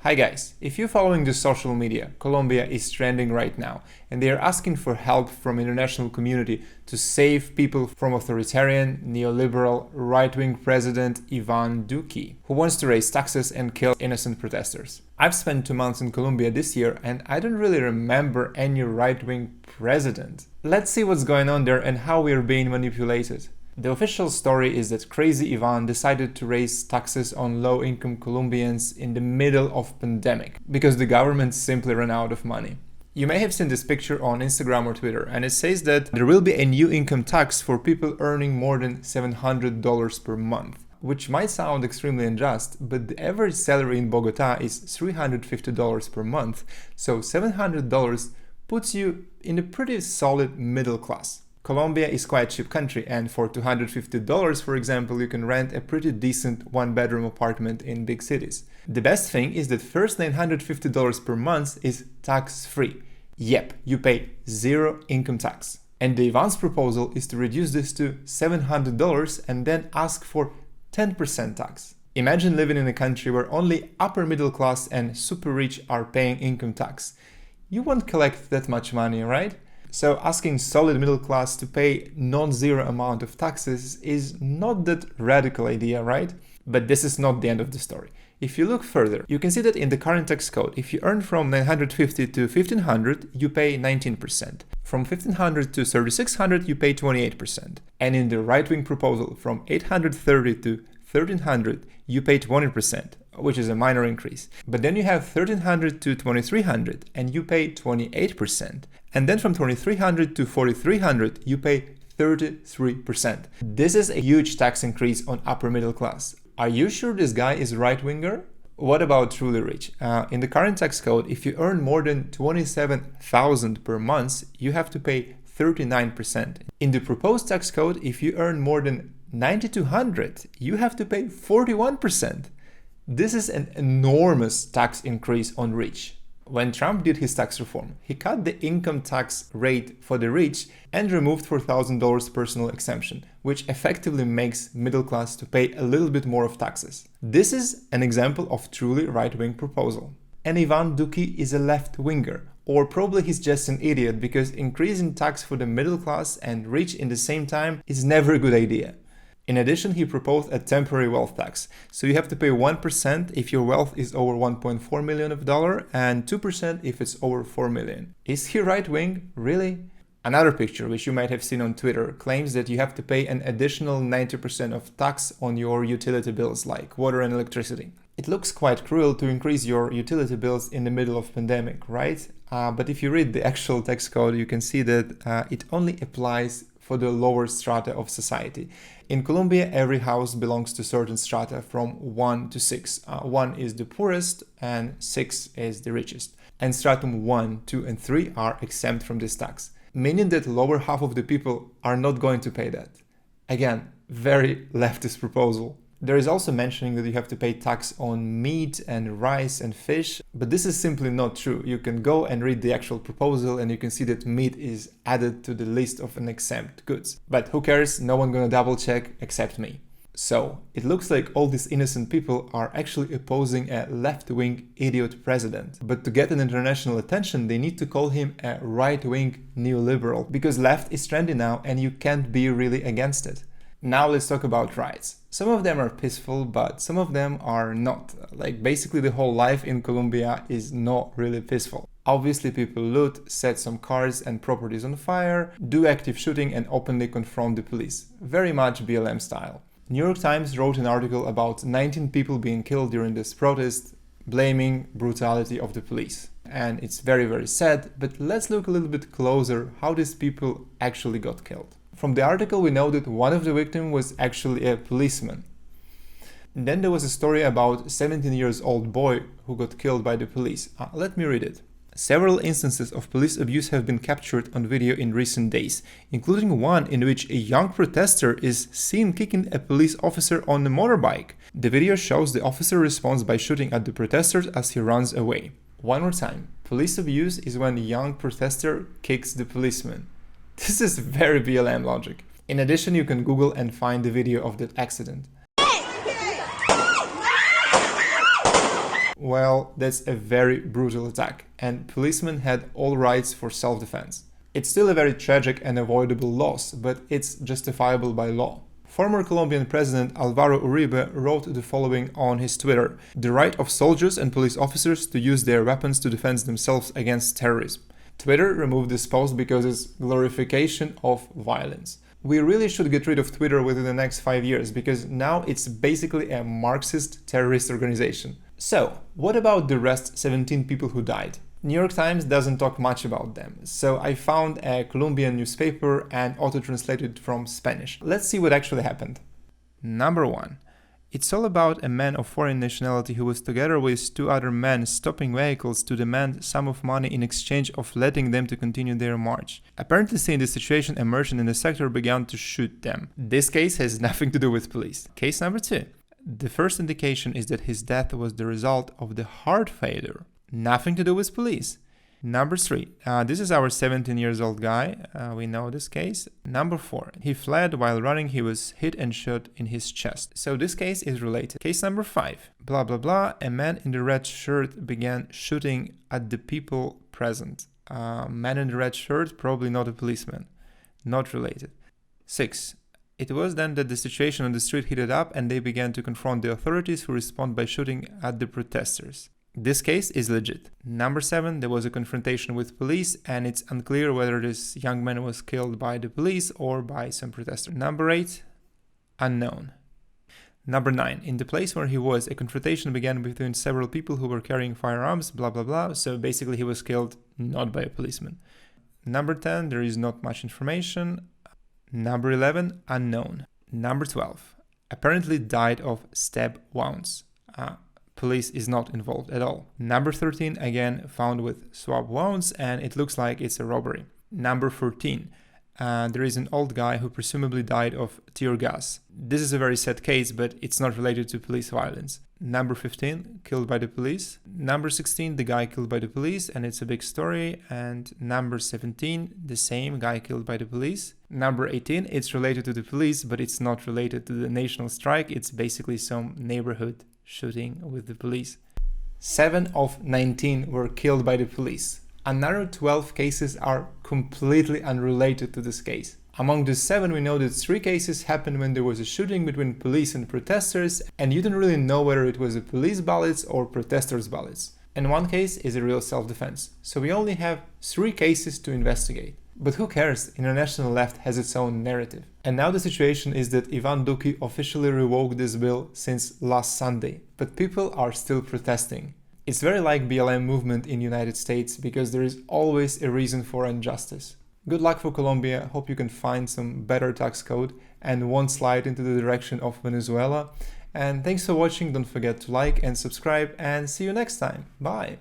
Hi guys, if you're following the social media, Colombia is trending right now and they are asking for help from international community to save people from authoritarian, neoliberal, right-wing president Ivan Duque, who wants to raise taxes and kill innocent protesters. I've spent 2 months in Colombia this year and I don't really remember any right-wing president. Let's see what's going on there and how we're being manipulated. The official story is that crazy Ivan decided to raise taxes on low-income Colombians in the middle of pandemic because the government simply ran out of money. You may have seen this picture on Instagram or Twitter, and it says that there will be a new income tax for people earning more than $700 per month, which might sound extremely unjust, but the average salary in Bogota is $350 per month, so $700 puts you in a pretty solid middle class. Colombia is quite a cheap country, and for $250, for example, you can rent a pretty decent one-bedroom apartment in big cities. The best thing is that first $950 per month is tax-free. Yep, you pay zero income tax. And the Ivan's proposal is to reduce this to $700 and then ask for 10% tax. Imagine living in a country where only upper middle class and super rich are paying income tax. You won't collect that much money, right? So asking solid middle class to pay non-zero amount of taxes is not that radical idea, right? But this is not the end of the story. If you look further, you can see that in the current tax code, if you earn from 950 to 1500, you pay 19%. From 1500 to 3600, you pay 28%. And in the right-wing proposal, from 830 to 1300, you pay 20%, which is a minor increase. But then you have 1300 to 2300 and you pay 28%. And then from 2300 to 4300, you pay 33%. This is a huge tax increase on upper middle class. Are you sure this guy is right-winger? What about truly rich? In the current tax code, if you earn more than 27,000 per month, you have to pay 39%. In the proposed tax code, if you earn more than 9,200, you have to pay 41%. This is an enormous tax increase on rich. When Trump did his tax reform, he cut the income tax rate for the rich and removed $4,000 personal exemption, which effectively makes middle class to pay a little bit more of taxes. This is an example of truly right-wing proposal. And Ivan Duque is a left-winger, or probably he's just an idiot because increasing tax for the middle class and rich in the same time is never a good idea. In addition, he proposed a temporary wealth tax. So you have to pay 1% if your wealth is over $1.4 million and 2% if it's over $4 million. Is he right-wing? Really? Another picture, which you might have seen on Twitter, claims that you have to pay an additional 90% of tax on your utility bills like water and electricity. It looks quite cruel to increase your utility bills in the middle of pandemic, right? But if you read the actual tax code, you can see that it only applies for the lower strata of society. In Colombia, every house belongs to certain strata from 1 to 6. 1 is the poorest and 6 is the richest. And stratum 1, 2 and 3 are exempt from this tax, meaning that the lower half of the people are not going to pay that. Again, very leftist proposal. There is also mentioning that you have to pay tax on meat and rice and fish, but this is simply not true. You can go and read the actual proposal and you can see that meat is added to the list of exempt goods. But who cares? No one gonna double check except me. So, it looks like all these innocent people are actually opposing a left-wing idiot president. But to get an international attention, they need to call him a right-wing neoliberal, because left is trendy now and you can't be really against it. Now let's talk about riots. Some of them are peaceful, but some of them are not. Like basically the whole life in Colombia is not really peaceful. Obviously people loot, set some cars and properties on fire, do active shooting and openly confront the police. Very much BLM style. New York Times wrote an article about 19 people being killed during this protest, blaming brutality of the police. And it's very, very sad, but let's look a little bit closer how these people actually got killed. From the article, we know that one of the victims was actually a policeman. And then there was a story about a 17-year-old boy who got killed by the police. Let me read it. Several instances of police abuse have been captured on video in recent days, including one in which a young protester is seen kicking a police officer on a motorbike. The video shows the officer responds by shooting at the protesters as he runs away. One more time. Police abuse is when a young protester kicks the policeman. This is very BLM logic. In addition, you can Google and find the video of that accident. Well, that's a very brutal attack, and policemen had all rights for self-defense. It's still a very tragic and avoidable loss, but it's justifiable by law. Former Colombian President Álvaro Uribe wrote the following on his Twitter: "The right of soldiers and police officers to use their weapons to defend themselves against terrorism." Twitter removed this post because it's glorification of violence. We really should get rid of Twitter within the next 5 years, because now it's basically a Marxist terrorist organization. So, what about the rest 17 people who died? New York Times doesn't talk much about them, so I found a Colombian newspaper and auto-translated from Spanish. Let's see what actually happened. Number 1. It's all about a man of foreign nationality who was together with 2 other men stopping vehicles to demand a sum of money in exchange of letting them to continue their march. Apparently, seeing the situation, a merchant in the sector began to shoot them. This case has nothing to do with police. Case number 2. The first indication is that his death was the result of the heart failure. Nothing to do with police. Number 3. This is our 17-year-old guy. We know this case. Number 4. He fled while running. He was hit and shot in his chest. So this case is related. Case number 5. Blah, blah, blah. A man in the red shirt began shooting at the people present. Man in the red shirt, probably not a policeman. Not related. 6. It was then that the situation on the street heated up and they began to confront the authorities, who respond by shooting at the protesters. This case is legit. Number 7, there was a confrontation with police, and it's unclear whether this young man was killed by the police or by some protester. Number 8, unknown. Number 9, in the place where he was, a confrontation began between several people who were carrying firearms, blah blah blah, so basically he was killed not by a policeman. Number 10, there is not much information. Number 11, unknown. Number 12, apparently died of stab wounds. Police is not involved at all. Number 13, again found with swab wounds, and it looks like it's a robbery. Number 14, there is an old guy who presumably died of tear gas. This is a very sad case, but it's not related to police violence. Number 15, killed by the police. Number 16, the guy killed by the police, and it's a big story. And number 17, the same guy killed by the police. Number 18, it's related to the police, but it's not related to the national strike. It's basically some neighborhood shooting with the police. 7 of 19 were killed by the police. Another 12 cases are completely unrelated to this case. Among the 7, we know that 3 cases happened when there was a shooting between police and protesters, and you don't really know whether it was a police bullets or protesters' bullets. And 1 case is a real self-defense. So we only have 3 cases to investigate. But who cares? International left has its own narrative. And now the situation is that Ivan Duque officially revoked this bill since last Sunday, but people are still protesting. It's very like BLM movement in United States, because there is always a reason for injustice. Good luck for Colombia. Hope you can find some better tax code and won't slide into the direction of Venezuela. And thanks for watching. Don't forget to like and subscribe, and see you next time. Bye.